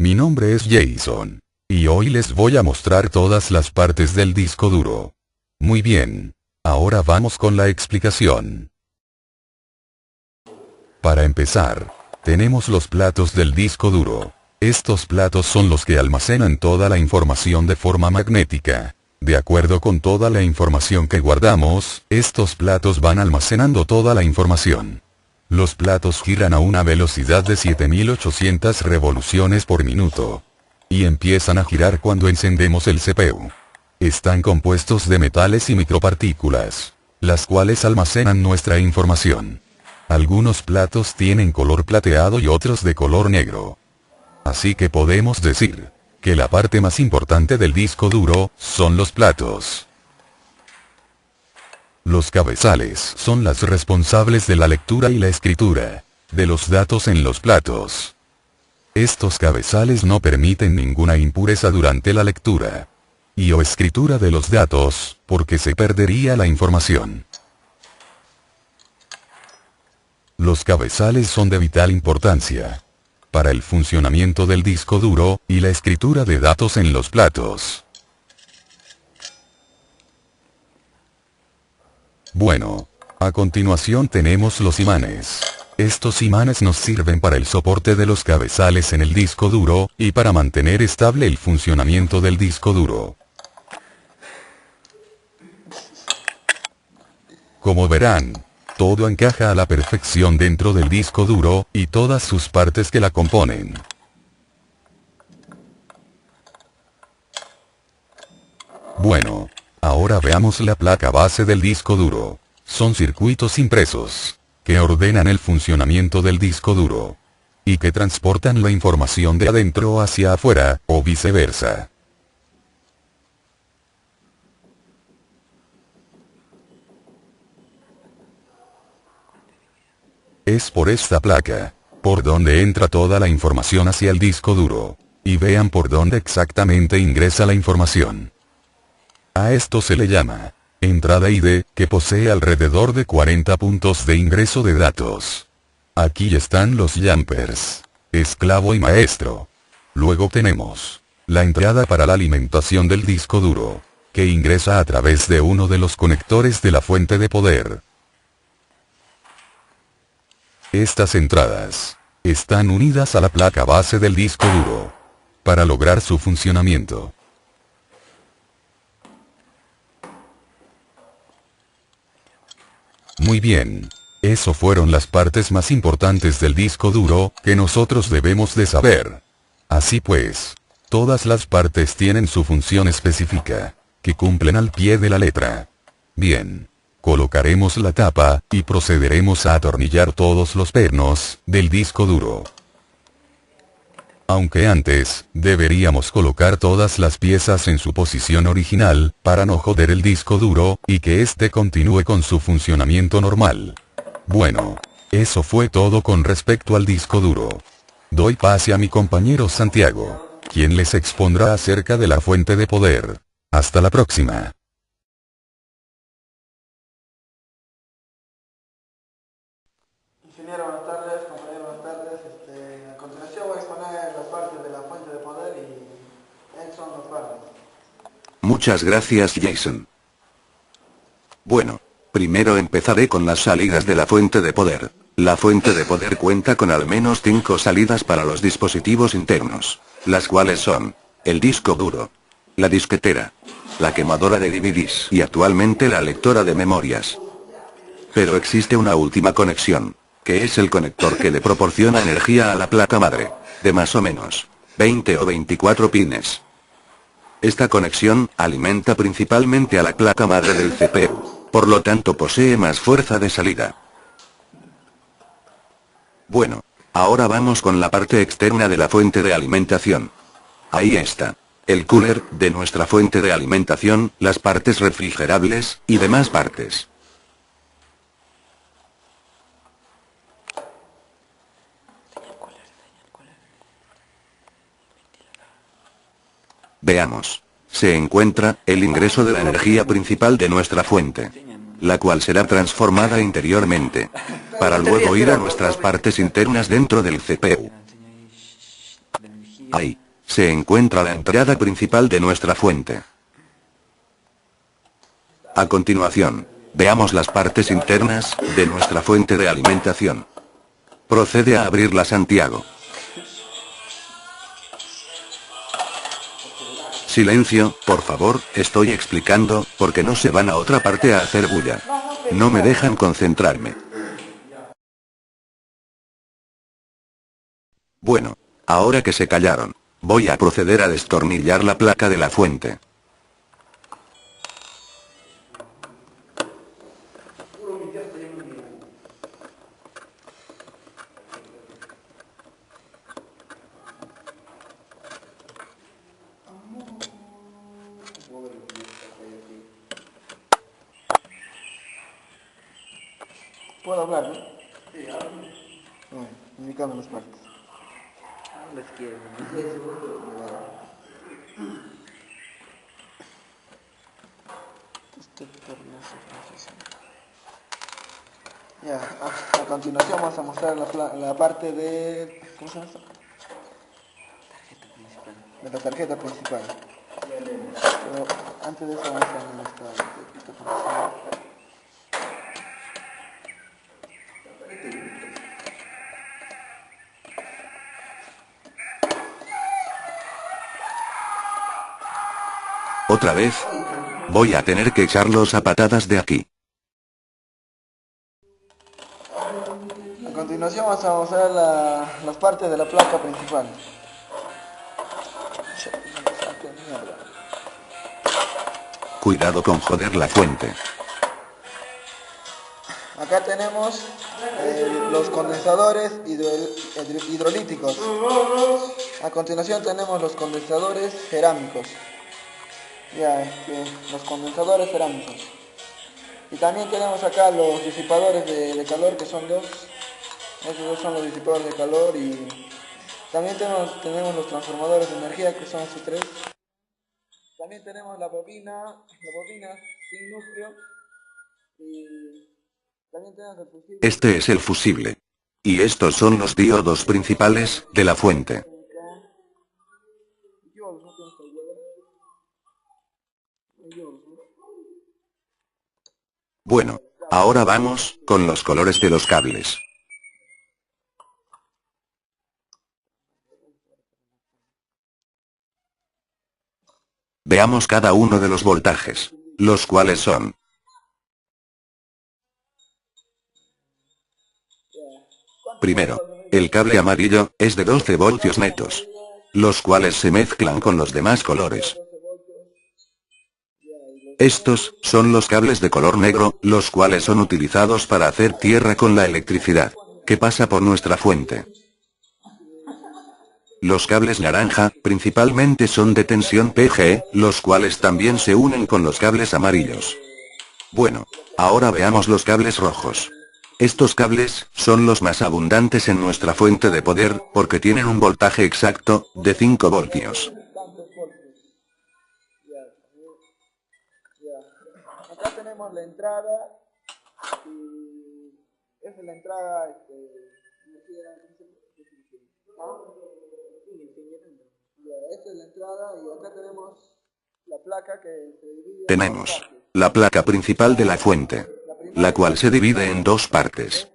Mi nombre es Jason. Y hoy les voy a mostrar todas las partes del disco duro. Muy bien. Ahora vamos con la explicación. Para empezar, tenemos los platos del disco duro. Estos platos son los que almacenan toda la información de forma magnética. De acuerdo con toda la información que guardamos, estos platos van almacenando toda la información. Los platos giran a una velocidad de 7800 revoluciones por minuto. Y empiezan a girar cuando encendemos el CPU. Están compuestos de metales y micropartículas, las cuales almacenan nuestra información. Algunos platos tienen color plateado y otros de color negro. Así que podemos decir que la parte más importante del disco duro son los platos. Los cabezales son las responsables de la lectura y la escritura de los datos en los platos. Estos cabezales no permiten ninguna impureza durante la lectura y o escritura de los datos, porque se perdería la información. Los cabezales son de vital importancia para el funcionamiento del disco duro y la escritura de datos en los platos. Bueno, a continuación tenemos los imanes. Estos imanes nos sirven para el soporte de los cabezales en el disco duro, y para mantener estable el funcionamiento del disco duro. Como verán, todo encaja a la perfección dentro del disco duro, y todas sus partes que la componen. Bueno, ahora veamos la placa base del disco duro. Son circuitos impresos que ordenan el funcionamiento del disco duro y que transportan la información de adentro hacia afuera, o viceversa. Es por esta placa por donde entra toda la información hacia el disco duro. Y vean por dónde exactamente ingresa la información. A esto se le llama entrada ID, que posee alrededor de 40 puntos de ingreso de datos. Aquí están los jumpers, esclavo y maestro. Luego tenemos la entrada para la alimentación del disco duro, que ingresa a través de uno de los conectores de la fuente de poder. Estas entradas están unidas a la placa base del disco duro para lograr su funcionamiento. Muy bien. Eso fueron las partes más importantes del disco duro, que nosotros debemos de saber. Así pues, todas las partes tienen su función específica, que cumplen al pie de la letra. Bien. Colocaremos la tapa, y procederemos a atornillar todos los pernos del disco duro. Aunque antes, deberíamos colocar todas las piezas en su posición original, para no joder el disco duro, y que éste continúe con su funcionamiento normal. Bueno, eso fue todo con respecto al disco duro. Doy pase a mi compañero Santiago, quien les expondrá acerca de la fuente de poder. Hasta la próxima. Ingeniero, buenas tardes, compañero, buenas tardes. A continuación voy a exponer las partes de la fuente de poder y Exxon las partes. Muchas gracias, Jason. Bueno, primero empezaré con las salidas de la fuente de poder. La fuente de poder cuenta con al menos 5 salidas para los dispositivos internos, las cuales son el disco duro, la disquetera, la quemadora de DVDs y actualmente la lectora de memorias. Pero existe una última conexión, que es el conector que le proporciona energía a la placa madre, de más o menos 20 o 24 pines. Esta conexión alimenta principalmente a la placa madre del CPU, por lo tanto posee más fuerza de salida. Bueno, ahora vamos con la parte externa de la fuente de alimentación. Ahí está el cooler de nuestra fuente de alimentación, las partes refrigerables y demás partes. Veamos. Se encuentra el ingreso de la energía principal de nuestra fuente, la cual será transformada interiormente, para luego ir a nuestras partes internas dentro del CPU. Ahí se encuentra la entrada principal de nuestra fuente. A continuación, veamos las partes internas de nuestra fuente de alimentación. Procede a abrirla, Santiago. Silencio, por favor, estoy explicando, porque no se van a otra parte a hacer bulla. No me dejan concentrarme. Bueno, ahora que se callaron, voy a proceder a destornillar la placa de la fuente. ¿Puedo hablar, no? Sí, habla. Bueno, indicando las partes. Los quiero. Ya, a continuación vamos a mostrar la parte de... ¿Cómo se llama esto? De la tarjeta principal. Pero antes de eso vamos a ver esta principal. Otra vez. Voy a tener que echarlos a patadas de aquí. A continuación vamos a mostrar las partes de la placa principal. Cuidado con joder la fuente. Acá tenemos los condensadores hidrolíticos. A continuación tenemos los condensadores cerámicos. Ya, los condensadores cerámicos. Y también tenemos acá los disipadores de calor, que son dos. Estos dos son los disipadores de calor. Y también tenemos los transformadores de energía, que son estos tres. También tenemos la bobina sin núcleo. Y también tenemos el fusible. Este es el fusible. Y estos son los diodos principales de la fuente. Bueno, ahora vamos con los colores de los cables. Veamos cada uno de los voltajes, los cuales son: primero, el cable amarillo es de 12 voltios netos, los cuales se mezclan con los demás colores. Estos son los cables de color negro, los cuales son utilizados para hacer tierra con la electricidad que pasa por nuestra fuente. Los cables naranja, principalmente son de tensión PG, los cuales también se unen con los cables amarillos. Bueno, ahora veamos los cables rojos. Estos cables son los más abundantes en nuestra fuente de poder, porque tienen un voltaje exacto de 5 voltios. Acá tenemos la entrada, y esa es la entrada, esta es la entrada, y acá tenemos la placa que se divide. Tenemos la placa principal de la fuente, la cual se divide en dos partes.